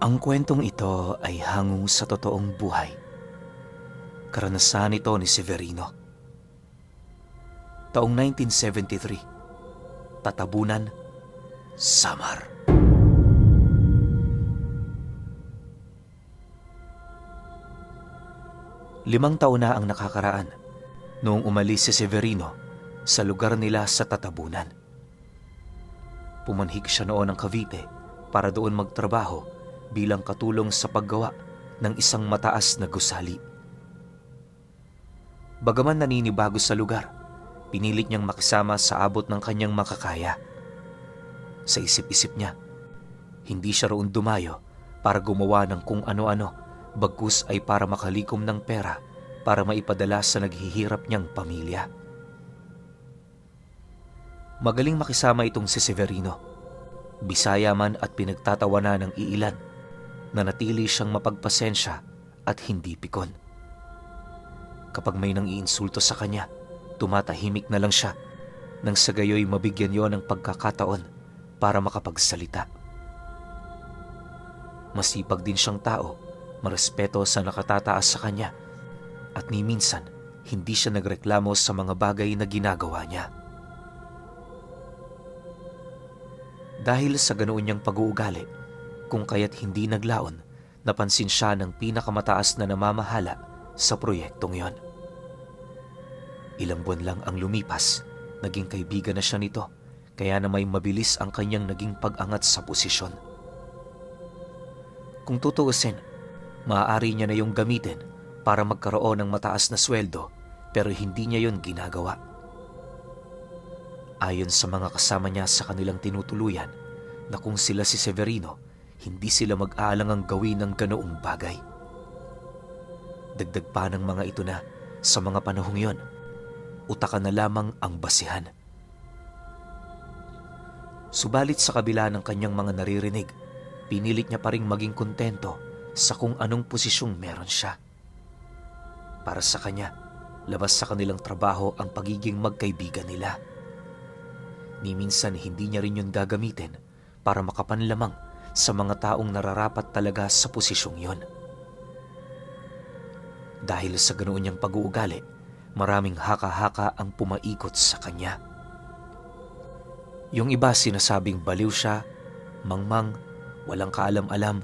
Ang kwentong ito ay hango sa totoong buhay. Karanasan ito ni Severino. Taong 1973, Tatabunan, Samar. Limang taon na ang nakakaraan noong umalis si Severino sa lugar nila sa Tatabunan. Pumanhik siya noon ng Cavite para doon magtrabaho bilang katulong sa paggawa ng isang mataas na gusali. Bagaman naninibago sa lugar, pinilit niyang makisama sa abot ng kanyang makakaya. Sa isip-isip niya, hindi siya roon dumayo para gumawa ng kung ano-ano, bagkus ay para makalikom ng pera para maipadala sa naghihirap niyang pamilya. Magaling makisama itong si Severino. Bisaya man at pinagtatawanan ng iilan, nanatili siyang mapagpasensya at hindi pikon. Kapag may nang iinsulto sa kanya, tumatahimik na lang siya nang sa gayoy mabigyan yon ng pagkakataon para makapagsalita. Masipag din siyang tao, marespeto sa nakatataas sa kanya, at ni minsan hindi siya nagreklamo sa mga bagay na ginagawa niya. Dahil sa ganoon niyang pag-uugali, kung kaya't hindi naglaon, napansin siya ng pinakamataas na namamahala sa proyektong yon. Ilang buwan lang ang lumipas, naging kaibigan na siya nito, kaya na may mabilis ang kanyang naging pag-angat sa posisyon. Kung tutuusin, maaari niya na yung gamitin para magkaroon ng mataas na sweldo, pero hindi niya yon ginagawa. Ayon sa mga kasama niya sa kanilang tinutuluyan, na kung sila si Severino, hindi sila mag-aalangang gawin ng ganoong bagay. Dagdag pa ng mga ito na sa mga panahong yon, utakan na lamang ang basihan. Subalit sa kabila ng kanyang mga naririnig, pinilit niya pa ring maging kontento sa kung anong posisyong meron siya. Para sa kanya, labas sa kanilang trabaho ang pagiging magkaibigan nila. Ni minsan hindi niya rin yun gagamitin para makapanlamang sa mga taong nararapat talaga sa posisyong yon. Dahil sa ganoon niyang pag-uugali, maraming haka-haka ang pumaikot sa kanya. Yung iba sinasabing baliw siya, mangmang, walang kaalam-alam,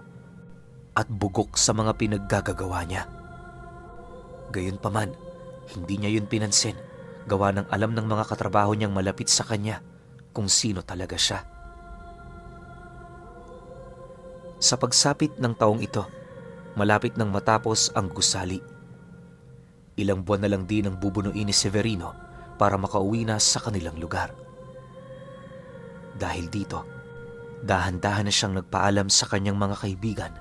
at bugok sa mga pinaggagagawa niya. Gayunpaman, hindi niya yun pinansin, gawa ng alam ng mga katrabaho niyang malapit sa kanya kung sino talaga siya. Sa pagsapit ng taong ito, malapit nang matapos ang gusali. Ilang buwan na lang din ang bubunuin ni Severino para makauwi na sa kanilang lugar. Dahil dito, dahan-dahan na siyang nagpaalam sa kanyang mga kaibigan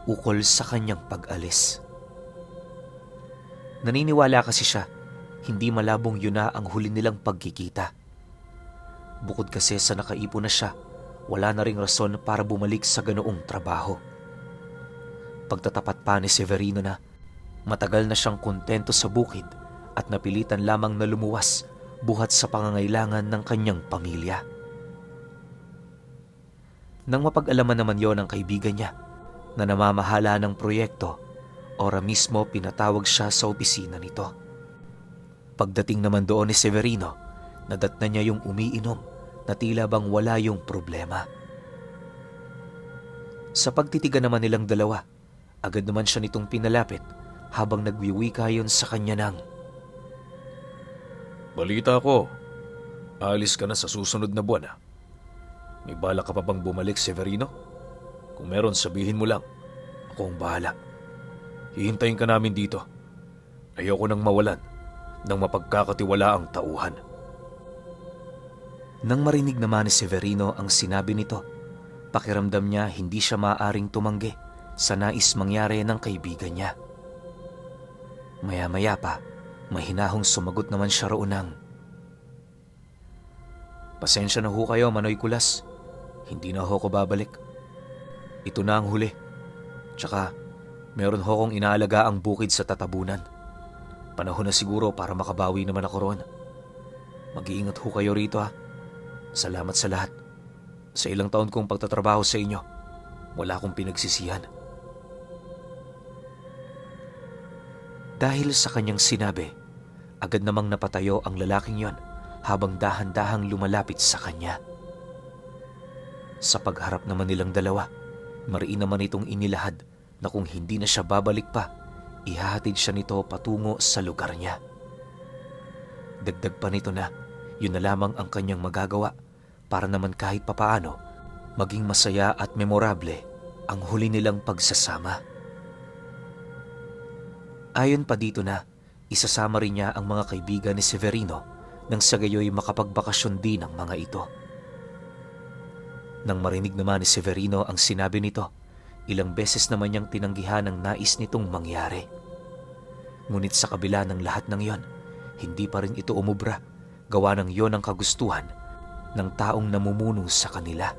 ukol sa kanyang pag-alis. Naniniwala kasi siya, hindi malabong yun na ang huli nilang pagkikita. Bukod kasi sa nakaipon na siya, wala na ring rason para bumalik sa ganoong trabaho. Pagtatapat pa ni Severino na matagal na siyang kontento sa bukid at napilitan lamang na lumuwas buhat sa pangangailangan ng kanyang pamilya. Nang mapag-alaman naman yon ng kaibigan niya na namamahala ng proyekto, ora mismo pinatawag siya sa opisina nito. Pagdating naman doon ni Severino, nadatnan niya yung umiinom na tila bang wala yung problema. Sa pagtitigan naman nilang dalawa, agad naman siya nitong pinalapit habang nagwiwika yon sa kanya ng, "Balita ko, alis ka na sa susunod na buwan. May bala ka pa bang bumalik, Severino? Kung meron, sabihin mo lang. Ako ang bahala. Hihintayin ka namin dito. Ayoko nang mawalan ng mapagkakatiwalaang tauhan." Nang marinig naman ni Severino ang sinabi nito, pakiramdam niya hindi siya maaaring tumanggi sa nais mangyari ng kaibigan niya. Maya-maya pa, mahinahong sumagot naman siya roon ng, "Pasensya na ho kayo, Manoy Kulas. Hindi na ho ko babalik. Ito na ang huli. Tsaka, meron ho kong inaalaga ang bukid sa Tatabunan. Panahon na siguro para makabawi naman ako roon. Mag-iingat ho kayo rito ha. Salamat sa lahat. Sa ilang taon kong pagtatrabaho sa inyo, Wala akong pinagsisihan. Dahil sa kanyang sinabi, agad namang napatayo ang lalaking yon habang dahan-dahang lumalapit sa kanya. Sa pagharap naman nilang dalawa, mariin naman itong inilahad na kung hindi na siya babalik pa, ihahatid siya nito patungo sa lugar niya. Dagdag pa nito na yun na lamang ang kanyang magagawa para naman kahit papaano maging masaya at memorable ang huli nilang pagsasama. Ayon pa dito na isasama rin niya ang mga kaibigan ni Severino nang sa gayoy makapagbakasyon din ang mga ito. Nang marinig naman ni Severino ang sinabi nito, ilang beses naman niyang tinanggihan ang nais nitong mangyari. Ngunit sa kabila ng lahat ng yon, hindi pa rin ito umubra, gawa ng yon ang kagustuhan ng taong namumuno sa kanila.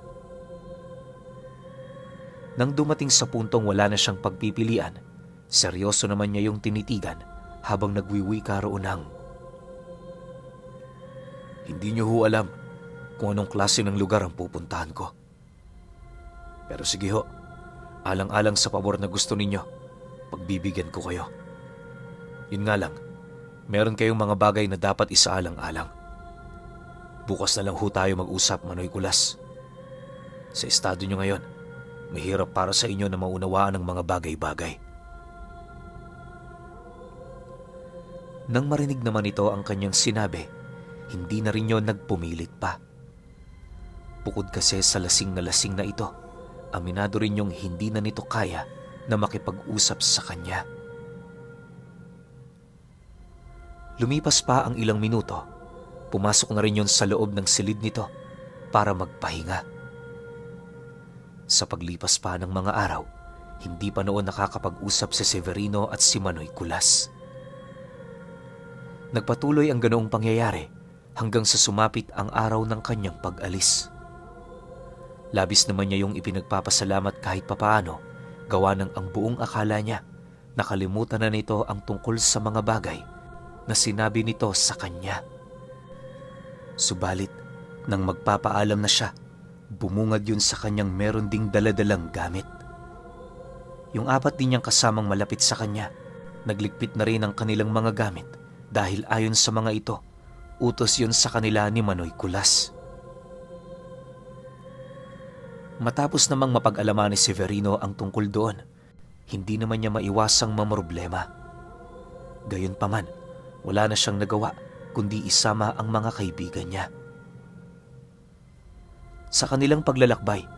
Nang dumating sa puntong wala na siyang pagpipilian, seryoso naman niya yung tinitigan habang nagwiwika roon ng, Hindi niyo ho alam kung anong klase ng lugar ang pupuntahan ko. Pero sige ho, alang-alang sa pabor na gusto ninyo, pagbibigyan ko kayo. Yun nga lang, meron kayong mga bagay na dapat isaalang-alang. Bukas na lang ho tayo mag-usap, Manoy Kulas. Sa estado nyo ngayon, mahirap para sa inyo na maunawaan ang mga bagay-bagay. Nang marinig naman ito ang kanyang sinabi, hindi na rin yon nagpumilit pa. Bukod kasi sa lasing na ito, aminado rin yung hindi na nito kaya na makipag-usap sa kanya. Lumipas pa ang ilang minuto, pumasok na rin yon sa loob ng silid nito para magpahinga. Sa paglipas pa ng mga araw, hindi pa noon nakakapag-usap si Severino at si Manoy Kulas. Nagpatuloy ang ganoong pangyayari hanggang sa sumapit ang araw ng kanyang pag-alis. Labis naman niya yung ipinagpapasalamat kahit papaano, gawa ng ang buong akala niya nakalimutan na nito ang tungkol sa mga bagay na sinabi nito sa kanya. Subalit, nang magpapaalam na siya, bumungad yun sa kanyang meron ding daladalang gamit. Yung 4 din niyang kasamang malapit sa kanya, nagligpit na rin ang kanilang mga gamit dahil ayon sa mga ito, utos yun sa kanila ni Manoy Kulas. Matapos namang mapag-alaman ni Severino ang tungkol doon, hindi naman niya maiwasang mamroblema. Gayunpaman, wala na siyang nagawa kundi isama ang mga kaibigan niya. Sa kanilang paglalakbay,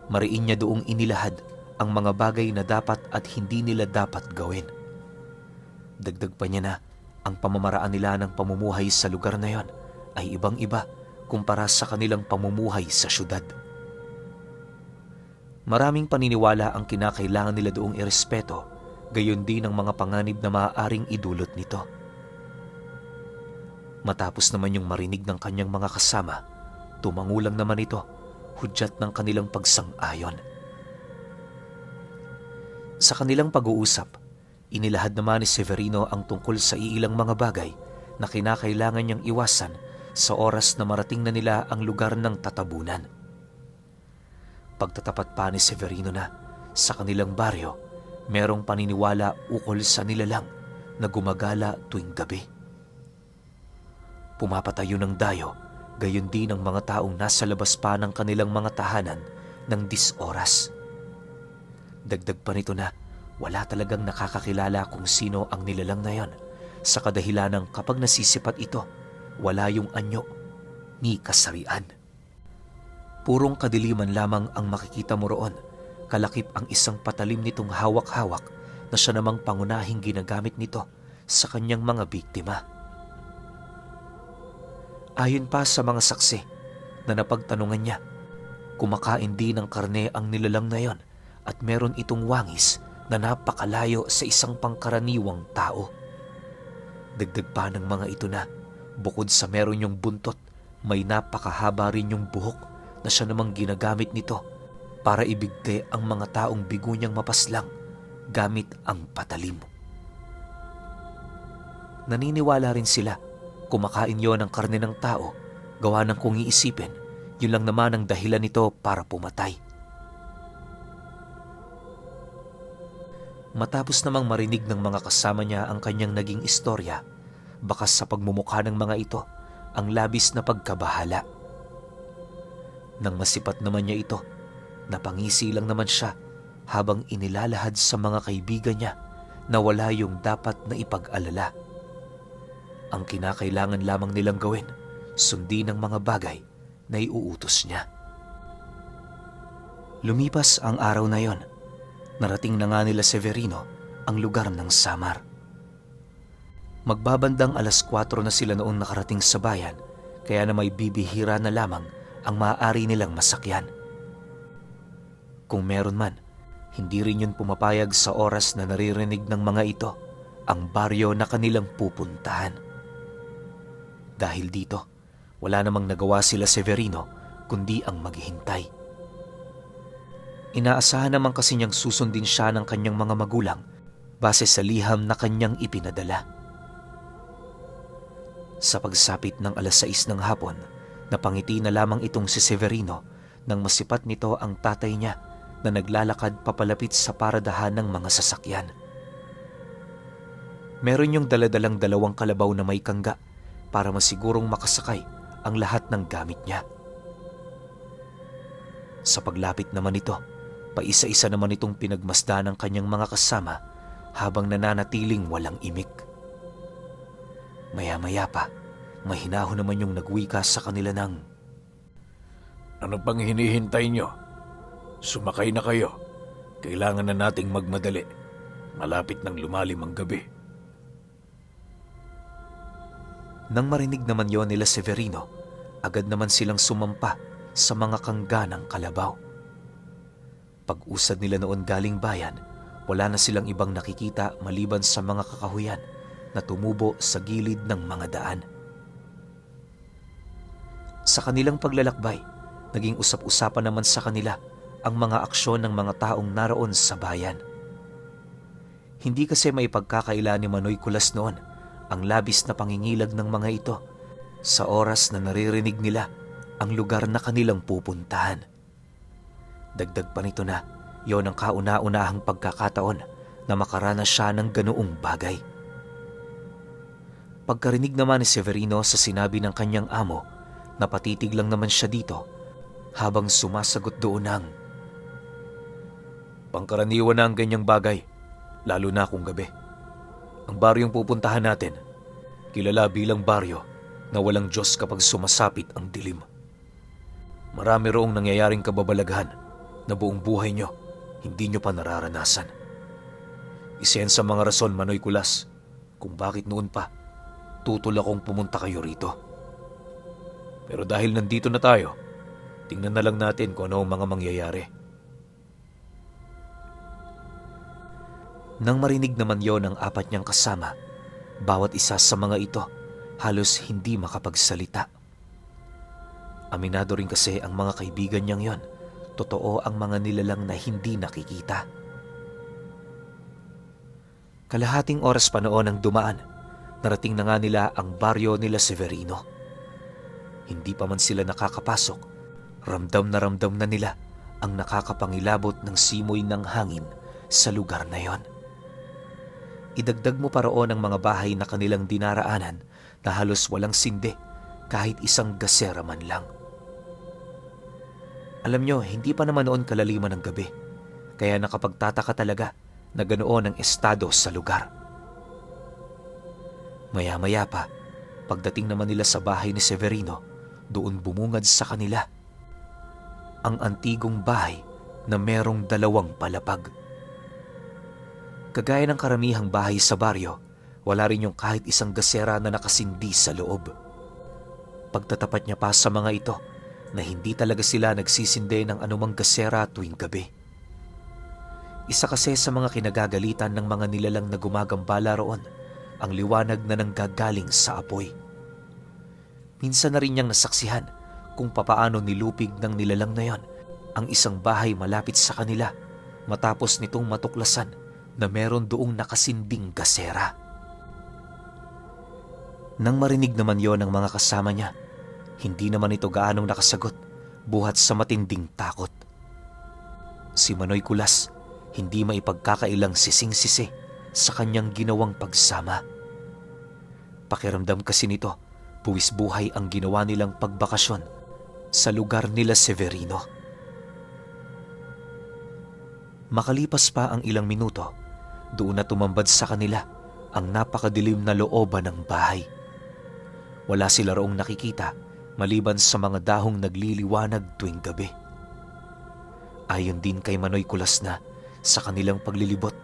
mariin niya doong inilahad ang mga bagay na dapat at hindi nila dapat gawin. Dagdag pa niya na ang pamamaraan nila ng pamumuhay sa lugar na yon ay ibang-iba kumpara sa kanilang pamumuhay sa syudad. Maraming paniniwala ang kinakailangan nila doong irespeto, gayon din ang mga panganib na maaaring idulot nito. Matapos naman yung marinig ng kanyang mga kasama, tumangulang naman ito, hudyat ng kanilang pagsang-ayon. Sa kanilang pag-uusap, inilahad naman ni Severino ang tungkol sa iilang mga bagay na kinakailangan niyang iwasan sa oras na marating na nila ang lugar ng tatabunan. Pagtatapat pa ni Severino na sa kanilang baryo, merong paniniwala ukol sa nilalang na gumagala tuwing gabi. Pumapatayo ng dayo, gayon din ang mga taong nasa labas pa ng kanilang mga tahanan ng 10 oras. Dagdag pa nito na wala talagang nakakakilala kung sino ang nilalang na yon, sa kadahilanang kapag nasisipat ito, wala yung anyo ni kasarian. Purong kadiliman lamang ang makikita mo roon, kalakip ang isang patalim nitong hawak-hawak na siya namang pangunahing ginagamit nito sa kanyang mga biktima. Ayon pa sa mga saksi na napagtanungan niya, kumakain din ng karne ang nilalang na yon at meron itong wangis na napakalayo sa isang pangkaraniwang tao. Dagdag pa ng mga ito na bukod sa meron yung buntot, may napakahaba rin yung buhok na siya namang ginagamit nito para ibigte ang mga taong bigo niyang mapaslang gamit ang patalim. Naniniwala rin sila kumakain yon ng karne ng tao, gawa ng kung iisipin, yun lang naman ang dahilan nito para pumatay. Matapos namang marinig ng mga kasama niya ang kanyang naging istorya, bakas sa pagmumukha ng mga ito ang labis na pagkabahala. Nang masipat naman niya ito, napangisi lang naman siya habang inilalahad sa mga kaibigan niya na wala yung dapat na ipag-alala. Ang kinakailangan lamang nilang gawin, sundin ang mga bagay na iuutos niya. Lumipas ang araw na yon. Narating na nga nila Severino ang lugar ng Samar. Magbabandang 4:00 na sila noong nakarating sa bayan, kaya na may bibihira na lamang ang maaari nilang masakyan. Kung meron man, hindi rin yun pumapayag sa oras na naririnig ng mga ito ang baryo na kanilang pupuntahan. Dahil dito, wala namang nagawa sila Severino kundi ang maghihintay. Inaasahan naman kasi niyang susundin siya ng kanyang mga magulang base sa liham na kanyang ipinadala. Sa pagsapit ng 6:00 ng hapon, napangiti na lamang itong si Severino nang masipat nito ang tatay niya na naglalakad papalapit sa paradahan ng mga sasakyan. Meron yung daladalang 2 kalabaw na may kangga para masigurong makasakay ang lahat ng gamit niya. Sa paglapit naman ito, paisa-isa naman itong pinagmasdan ng kanyang mga kasama habang nananatiling walang imik. Maya-maya pa, mahinaho naman yung nagwika sa kanila ng, Ano pang hinihintay nyo? Sumakay na kayo. Kailangan na nating magmadali. Malapit nang lumalim ang gabi. Nang marinig naman yon nila Severino, agad naman silang sumampa sa mga kangga ng kalabaw. Pag-usad nila noon galing bayan, wala na silang ibang nakikita maliban sa mga kakahuyan na tumubo sa gilid ng mga daan. Sa kanilang paglalakbay, naging usap-usapan naman sa kanila ang mga aksyon ng mga taong naroon sa bayan. Hindi kasi may pagkakaila ni Manoy Kulas noon ang labis na pangingilag ng mga ito sa oras na naririnig nila ang lugar na kanilang pupuntahan. Dagdag pa nito na yon ang kauna-unahang pagkakataon na makaranas siya ng ganoong bagay. Pagkarinig naman ni Severino sa sinabi ng kanyang amo, napatitig lang naman siya dito habang sumasagot doon ng, Pangkaraniwan na ang ganyang bagay, lalo na kung gabi. Ang baryong pupuntahan natin, kilala bilang baryo na walang Diyos kapag sumasapit ang dilim. Marami roong nangyayaring kababalaghan na buong buhay nyo, hindi nyo pa nararanasan. Isa yan sa mga rason, Manoy Kulas, kung bakit noon pa, tutol akong pumunta kayo rito. Pero dahil nandito na tayo, tingnan na lang natin kung ano ang mga mangyayari. Nang marinig naman yon ng 4 niyang kasama, bawat isa sa mga ito halos hindi makapagsalita. Aminado rin kasi ang mga kaibigan niyang yon, totoo ang mga nilalang na hindi nakikita. Kalahating oras pa noon ang dumaan, narating na nga nila ang baryo nila Severino. Hindi pa man sila nakakapasok, ramdam na nila ang nakakapangilabot ng simoy ng hangin sa lugar na yon. Idagdag mo pa roon ang mga bahay na kanilang dinaraanan na halos walang sinde kahit isang gasera man lang. Alam nyo, hindi pa naman noon kalaliman ng gabi, kaya nakapagtataka talaga na ganoon ang estado sa lugar. Maya-maya pa, pagdating naman nila sa bahay ni Severino, doon bumungad sa kanila ang antigong bahay na merong 2 palapag. Kagaya ng karamihang bahay sa baryo, wala rin yung kahit isang gasera na nakasindi sa loob. Pagtatapat niya pa sa mga ito, na hindi talaga sila nagsisinde ng anumang gasera tuwing gabi. Isa kasi sa mga kinagagalitan ng mga nilalang na gumagambala roon, ang liwanag na nanggagaling sa apoy. Minsan na rin niyang nasaksihan kung papaano nilupig ng nilalang na yon ang isang bahay malapit sa kanila matapos nitong matuklasan na meron doong nakasinding gasera. Nang marinig naman yon ng mga kasama niya, hindi naman ito gaanong nakasagot buhat sa matinding takot. Si Manoy Kulas, hindi maipagkakailang sising-sisi sa kanyang ginawang pagsama. Pakiramdam kasi nito, buwis buhay ang ginawa nilang pagbakasyon sa lugar nila Severino. Makalipas pa ang ilang minuto, doon na tumambad sa kanila ang napakadilim na looban ng bahay. Wala sila roong nakikita maliban sa mga dahong nagliliwanag tuwing gabi. Ayon din kay Manoy Kulas na sa kanilang paglilibot,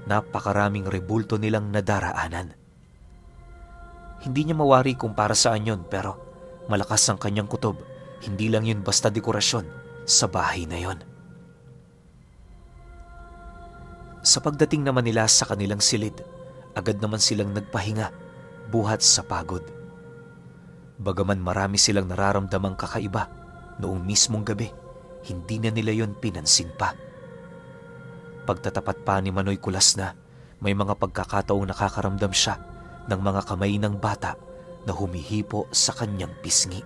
napakaraming rebulto nilang nadaraanan. Hindi niya mawari kung para saan yun, pero malakas ang kanyang kutob. Hindi lang yun basta dekorasyon sa bahay na yon. Sa pagdating naman nila sa kanilang silid, agad naman silang nagpahinga, buhat sa pagod. Bagaman marami silang nararamdamang kakaiba, noong mismong gabi, hindi na nila yon pinansin pa. Pagtatapat pa ni Manoy Kulas na, may mga pagkakataong nakakaramdam siya ng mga kamay ng bata na humihipo sa kanyang pisngi.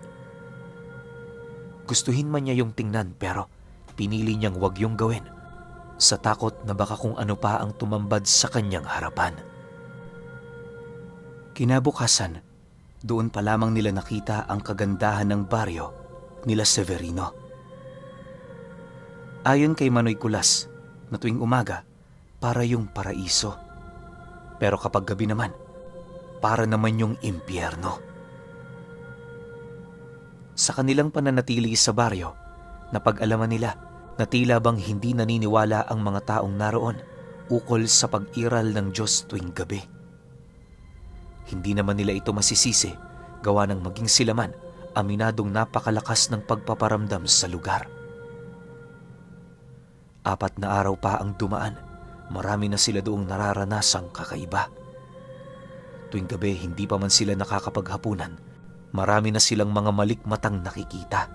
Gustuhin man niya yung tingnan pero pinili niyang wag yung gawin sa takot na baka kung ano pa ang tumambad sa kanyang harapan. Kinabukasan, doon pa lamang nila nakita ang kagandahan ng baryo nila Severino. Ayon kay Manoy Kulas, na tuwing umaga, para yung paraiso. Pero kapag gabi naman, para naman yung impyerno. Sa kanilang pananatili sa baryo, napag-alaman nila na tila bang hindi naniniwala ang mga taong naroon ukol sa pag-iral ng Diyos tuwing gabi. Hindi naman nila ito masisisi, gawa ng maging sila man aminadong napakalakas ng pagpaparamdam sa lugar. 4 na araw pa ang dumaan, marami na sila doong nararanasang kakaiba. Tuwing gabi hindi pa man sila nakakapaghapunan, marami na silang mga malikmatang nakikita.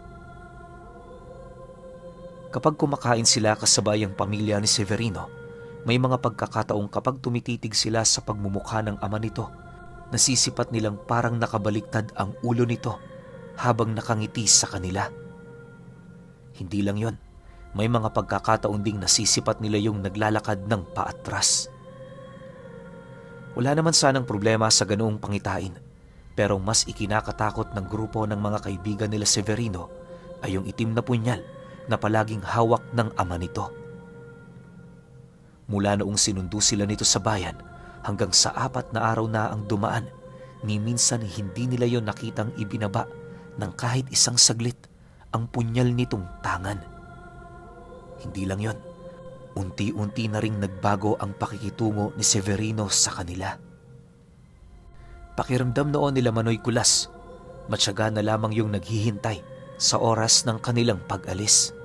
Kapag kumakain sila kasabay ang pamilya ni Severino, may mga pagkakataong kapag tumititig sila sa pagmumukha ng ama nito, nasisipat nilang parang nakabaliktad ang ulo nito habang nakangiti sa kanila. Hindi lang yon, may mga pagkakataon ding nasisipat nila yung naglalakad ng paatras. Wala naman sanang problema sa ganoong pangitain, pero mas ikinakatakot ng grupo ng mga kaibigan nila Severino ay yung itim na punyal na palaging hawak ng ama nito. Mula noong sinundo sila nito sa bayan hanggang sa 4 na araw na ang dumaan, ni minsan hindi nila yon nakitang ibinaba ng kahit isang saglit ang punyal nitong tangan. Hindi lang yon, unti-unti na ring nagbago ang pakikitungo ni Severino sa kanila. Pakiramdam noon nila Manoy Kulas, matyaga na lamang yung naghihintay sa oras ng kanilang pag-alis.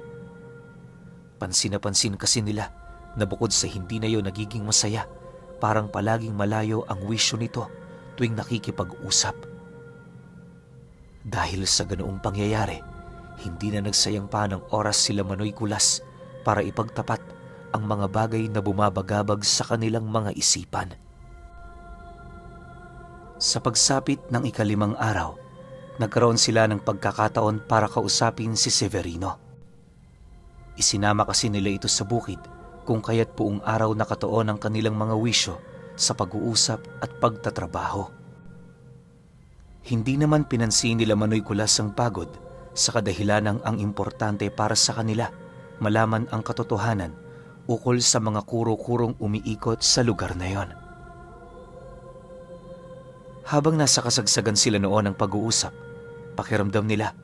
Pansin na pansin kasi nila na bukod sa hindi na yun nagiging masaya, parang palaging malayo ang wisyo nito tuwing nakikipag-usap. Dahil sa ganoong pangyayari, hindi na nagsayang pa ng oras sila Manoy Kulas para ipagtapat ang mga bagay na bumabagabag sa kanilang mga isipan. Sa pagsapit ng 5 araw, nagkaroon sila ng pagkakataon para kausapin si Severino. Isinama kasi nila ito sa bukid kung kaya't buong araw nakatuon ang kanilang mga wisyo sa pag-uusap at pagtatrabaho. Hindi naman pinansin nila Manoy Kulas ang pagod sa kadahilanang ang importante para sa kanila malaman ang katotohanan ukol sa mga kuro-kurong umiikot sa lugar na yon. Habang nasa kasagsagan sila noon ng pag-uusap, pakiramdam nila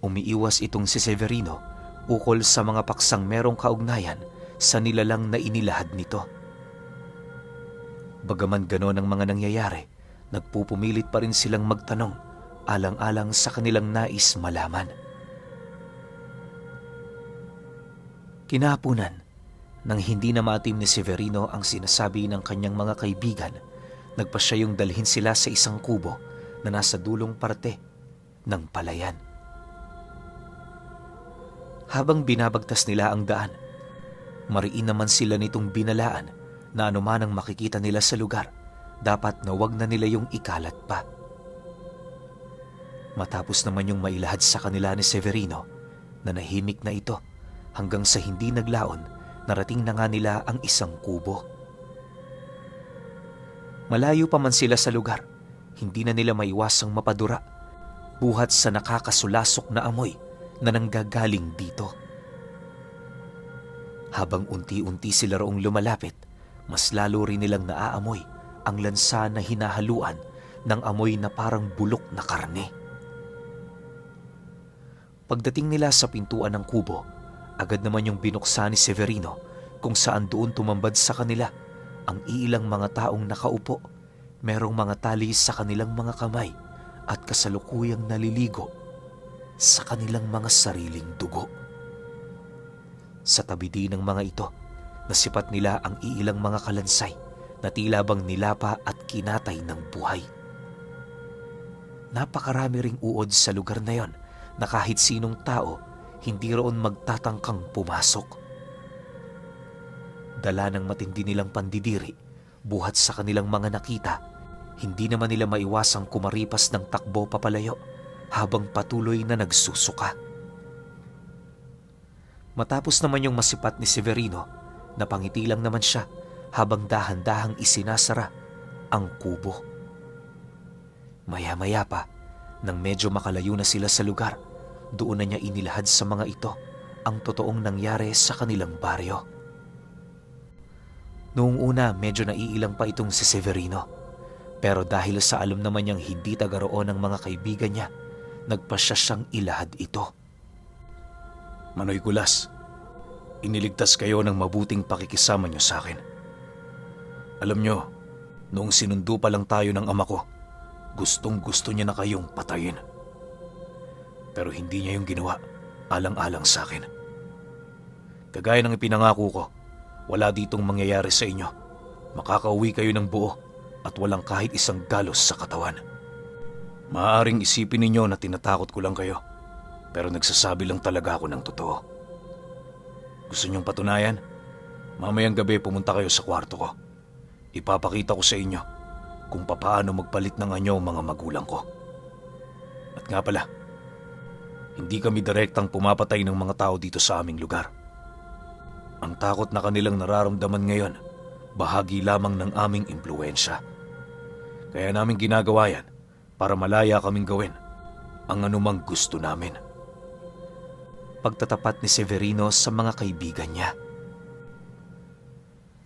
umiiwas itong si Severino ukol sa mga paksang merong kaugnayan sa nilalang na inilahad nito. Bagaman ganon ang mga nangyayari, nagpupumilit pa rin silang magtanong alang-alang sa kanilang nais malaman. Kinahapunan, nang hindi na maatim ni Severino ang sinasabi ng kanyang mga kaibigan, nagpasya yung dalhin sila sa isang kubo na nasa dulong parte ng palayan. Habang binabagtas nila ang daan, mariin naman sila nitong binalaan na anuman ang makikita nila sa lugar, dapat na wag na nila yung ikalat pa. Matapos naman yung mailahad sa kanila ni Severino, nanahimik na ito hanggang sa hindi naglaon narating na nga nila ang isang kubo. Malayo pa man sila sa lugar, hindi na nila maiwasang mapadura, buhat sa nakakasulasok na amoy na nanggagaling dito. Habang unti-unti sila roong lumalapit, mas lalo rin nilang naaamoy ang lansa na hinahaluan ng amoy na parang bulok na karne. Pagdating nila sa pintuan ng kubo, agad naman yung binuksan ni Severino kung saan doon tumambad sa kanila ang iilang mga taong nakaupo, merong mga tali sa kanilang mga kamay at kasalukuyang naliligo sa kanilang mga sariling dugo. Sa tabi din ng mga ito, nasipat nila ang iilang mga kalansay na tila bang nilapa at kinatay ng buhay. Napakarami ring uod sa lugar na yon na kahit sinong tao hindi roon magtatangkang pumasok. Dala ng matindi nilang pandidiri, buhat sa kanilang mga nakita, hindi naman nila maiwasang kumaripas ng takbo papalayo habang patuloy na nagsusuka. Matapos naman yung masipat ni Severino, napangiti lang naman siya habang dahan-dahang isinasara ang kubo. Maya-maya pa, nang medyo makalayo na sila sa lugar, doon na niya inilahad sa mga ito ang totoong nangyari sa kanilang baryo. Noong una, medyo naiilang pa itong si Severino. Pero dahil sa alam naman niyang hindi taga roon ng mga kaibigan niya, nagpasya siyang ilahad ito. Manoy Kulas, iniligtas kayo ng mabuting pakikisama niyo sa akin. Alam niyo, noong sinundo pa lang tayo ng ama ko, gustong-gusto niya na kayong patayin. Pero hindi niya yung ginawa, alang-alang sa akin. Kagaya ng ipinangako ko, wala ditong mangyayari sa inyo. Makakauwi kayo ng buo at walang kahit isang galos sa katawan. Maaaring isipin ninyo na tinatakot ko lang kayo, pero nagsasabi lang talaga ako ng totoo. Gusto niyong patunayan? Mamayang gabi pumunta kayo sa kwarto ko. Ipapakita ko sa inyo kung papaano magpalit ng anyo mga magulang ko. At nga pala, hindi kami direktang pumapatay ng mga tao dito sa aming lugar. Ang takot na kanilang nararamdaman ngayon, bahagi lamang ng aming impluwensya. Kaya namin ginagawa yan para malaya kaming gawin ang anumang gusto namin. Pagtatapat ni Severino sa mga kaibigan niya.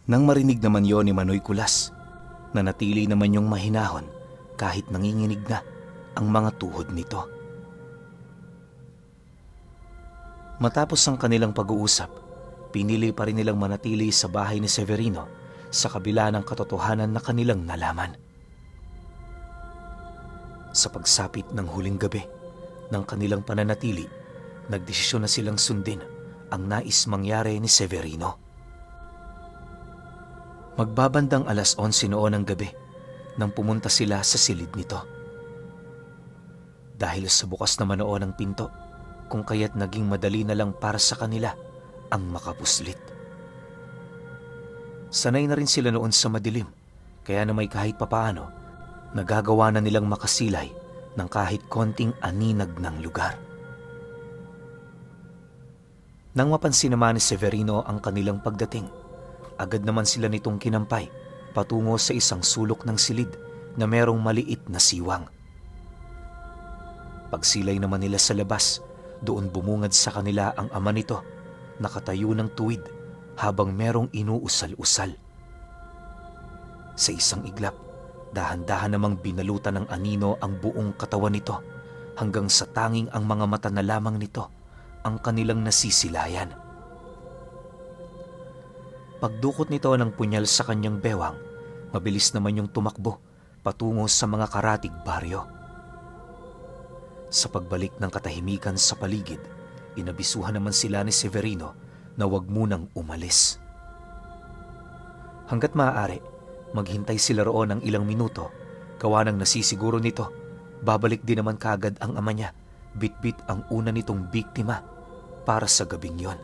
Nang marinig naman yon ni Manoy Kulas, nanatili naman yung mahinahon kahit nanginginig na ang mga tuhod nito. Matapos ang kanilang pag-uusap, pinili pa rin nilang manatili sa bahay ni Severino sa kabila ng katotohanan na kanilang nalaman. Sa pagsapit ng huling gabi ng kanilang pananatili, nagdesisyon na silang sundin ang nais mangyari ni Severino. Magbabandang 11:00 noon ng gabi nang pumunta sila sa silid nito. Dahil sa bukas naman noon ang pinto, kung kaya't naging madali na lang para sa kanila ang makapuslit. Sanay na rin sila noon sa madilim, kaya na may kahit papaano, nagagawa na nilang makasilay ng kahit konting aninag ng lugar. Nang mapansin naman ni Severino ang kanilang pagdating, agad naman sila nitong kinampay patungo sa isang sulok ng silid na merong maliit na siwang. Pagsilay naman nila sa labas, doon bumungad sa kanila ang ama nito, nakatayo ng tuwid habang merong inuusal-usal. Sa isang iglap, dahan-dahan namang binalutan ng anino ang buong katawan nito hanggang sa tanging ang mga mata na lamang nito ang kanilang nasisilayan. Pagdukot nito ng punyal sa kanyang bewang, mabilis naman yung tumakbo patungo sa mga karatig baryo. Sa pagbalik ng katahimikan sa paligid, inabisuhan naman sila ni Severino na huwag munang umalis. Hanggat maaari, maghintay sila roon ng ilang minuto, gawa ng nasisiguro nito, babalik din naman kaagad ang ama niya, bitbit ang una nitong biktima para sa gabing yon.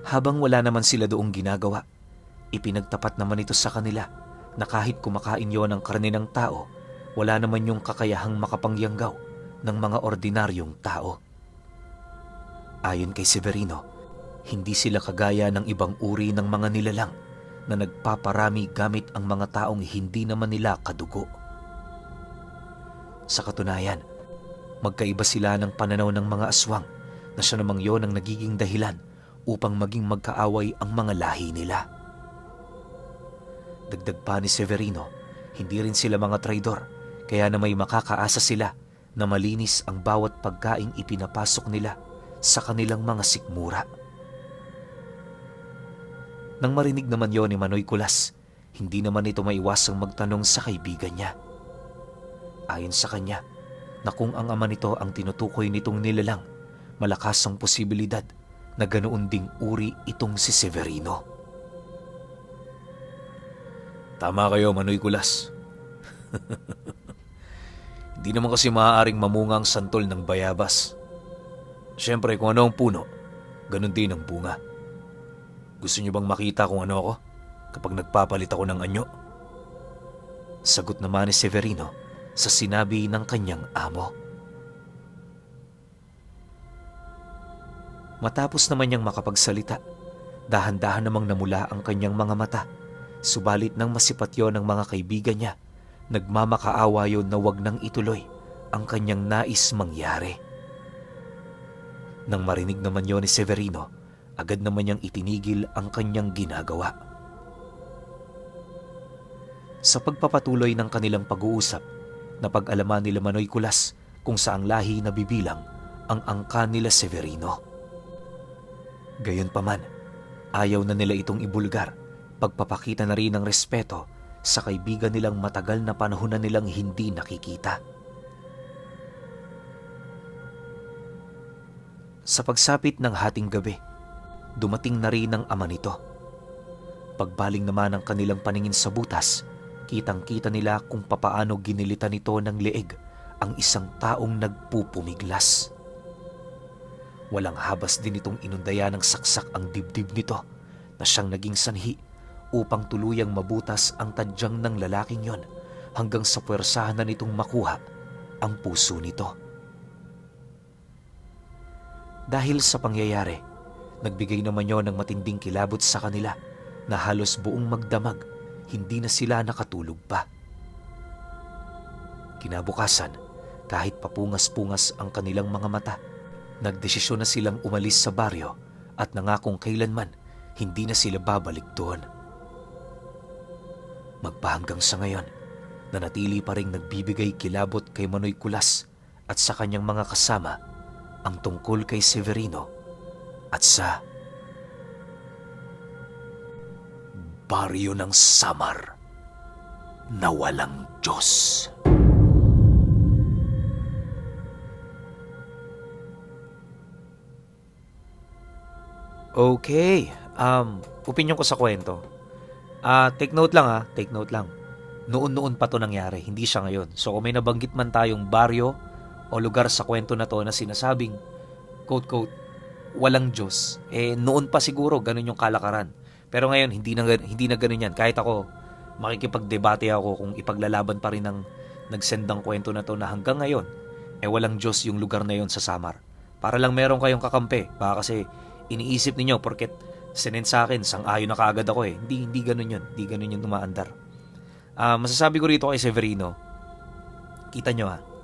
Habang wala naman sila doong ginagawa, ipinagtapat naman ito sa kanila na kahit kumakain yon ng karne ng tao, wala naman yung kakayahang makapangyanggaw ng mga ordinaryong tao. Ayon kay Severino, hindi sila kagaya ng ibang uri ng mga nilalang na nagpaparami gamit ang mga taong hindi naman nila kadugo. Sa katunayan, magkaiba sila ng pananaw ng mga aswang na siya namang yon ang nagiging dahilan upang maging magkaaway ang mga lahi nila. Dagdag pa ni Severino, hindi rin sila mga traidor, kaya na may makakaasa sila na malinis ang bawat pagkaing ipinapasok nila sa kanilang mga sikmura. Nang marinig naman yon ni Manoy Kulas, hindi naman ito maiwasang magtanong sa kaibigan niya. Ayon sa kanya, na kung ang ama nito ang tinutukoy nitong nilalang, malakas ang posibilidad na ganoon ding uri itong si Severino. Tama kayo, Manoy Kulas. Hindi naman kasi maaaring mamunga ang santol ng bayabas. Siyempre, kung ano ang puno, ganun din ang bunga. Gusto niyo bang makita kung ano ako kapag nagpapalit ako ng anyo? Sagot naman ni Severino sa sinabi ng kanyang amo. Matapos naman niyang makapagsalita, dahan-dahan namang namula ang kanyang mga mata. Subalit nang masipat yon ng mga kaibigan niya, nagmamakaawa yon na wag nang ituloy ang kanyang nais mangyari. Nang marinig naman yon ni Severino, agad naman niyang itinigil ang kanyang ginagawa. Sa pagpapatuloy ng kanilang pag-uusap, napag-alaman nila Manoy Kulas kung saang lahi na bibilang ang angka nila Severino. Gayunpaman, ayaw na nila itong ibulgar, pagpapakita na rin ng respeto sa kaibigan nilang matagal na panahon na nilang hindi nakikita. Sa pagsapit ng hating gabi, dumating na rin ang ama nito. Pagbaling naman ng kanilang paningin sa butas, kitang-kita nila kung papaano ginilitan nito ng leeg ang isang taong nagpupumiglas. Walang habas din itong inundaya ng saksak ang dibdib nito na siyang naging sanhi upang tuluyang mabutas ang tadyang ng lalaking yon hanggang sa puwersahan na nitong makuha ang puso nito. Dahil sa pangyayari, nagbigay naman yon ng matinding kilabot sa kanila na halos buong magdamag, hindi na sila nakatulog pa. Kinabukasan, kahit papungas-pungas ang kanilang mga mata, nagdesisyon na silang umalis sa baryo at nangakong kailanman hindi na sila babalik doon. Magpahanggang sa ngayon, nanatili pa ring nagbibigay kilabot kay Manoy Kulas at sa kanyang mga kasama ang tungkol kay Severino at sa baryo ng Samar na walang Diyos. Okay, opinion ko sa kwento. Take note lang. Noon-noon pa to nangyari, hindi siya ngayon. So kung may nabanggit man tayong baryo o lugar sa kwento na to na sinasabing, quote-quote, walang Diyos, noon pa siguro ganun yung kalakaran. Pero ngayon, hindi na ganun yan. Kahit ako, makikipagdebate ako kung ipaglalaban pa rin ng nagsendang kwento na to na hanggang ngayon, walang Diyos yung lugar na yon sa Samar. Para lang meron kayong kakampi. Baka kasi iniisip ninyo, porket sinend sa akin, sang-ayon na kaagad ako Hindi ganun yun. Hindi ganun yun umaandar. Masasabi ko rito kay Severino, kita nyo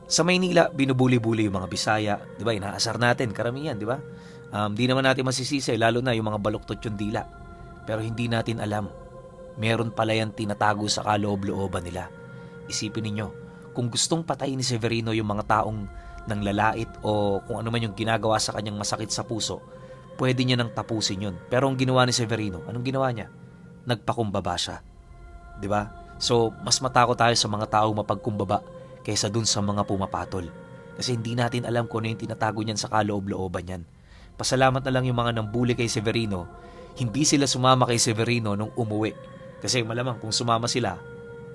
sa Maynila, binubuli-buli yung mga Bisaya. Di ba? Inaasar natin, karamihan, di ba? Di naman natin masisisi, lalo na yung mga baluktot yung dila. Pero hindi natin alam. Meron pala yan tinatago sa kaloob-looban nila. Isipin ninyo, kung gustong patayin ni Severino yung mga taong nanglalait o kung ano man yung ginagawa sa kanyang masakit sa puso, pwede niya nang tapusin yun. Pero ang ginawa ni Severino, anong ginawa niya? Nagpakumbaba siya. Di ba? So, mas matakot tayo sa mga taong mapagkumbaba kaysa dun sa mga pumapatol. Kasi hindi natin alam kung ano yung tinatago niyan sa kaloob-looban niyan. Pasalamat na lang yung mga nambuli kay Severino, hindi sila sumama kay Severino nung umuwi. Kasi malamang kung sumama sila,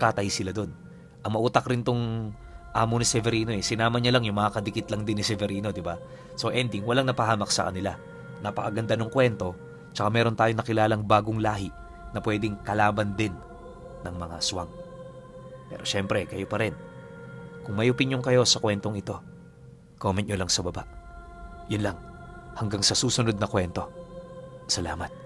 katay sila dun. Ang mautak rin tong amo ni Severino sinama niya lang yung mga kadikit lang din ni Severino, di ba? So ending, walang napahamak sa kanila. Napakaganda ng kwento, tsaka meron tayong nakilalang bagong lahi na pwedeng kalaban din ng mga aswang. Pero syempre, kayo pa rin. Kung may opinion kayo sa kwentong ito, comment nyo lang sa baba. Yun lang. Hanggang sa susunod na kwento. Salamat.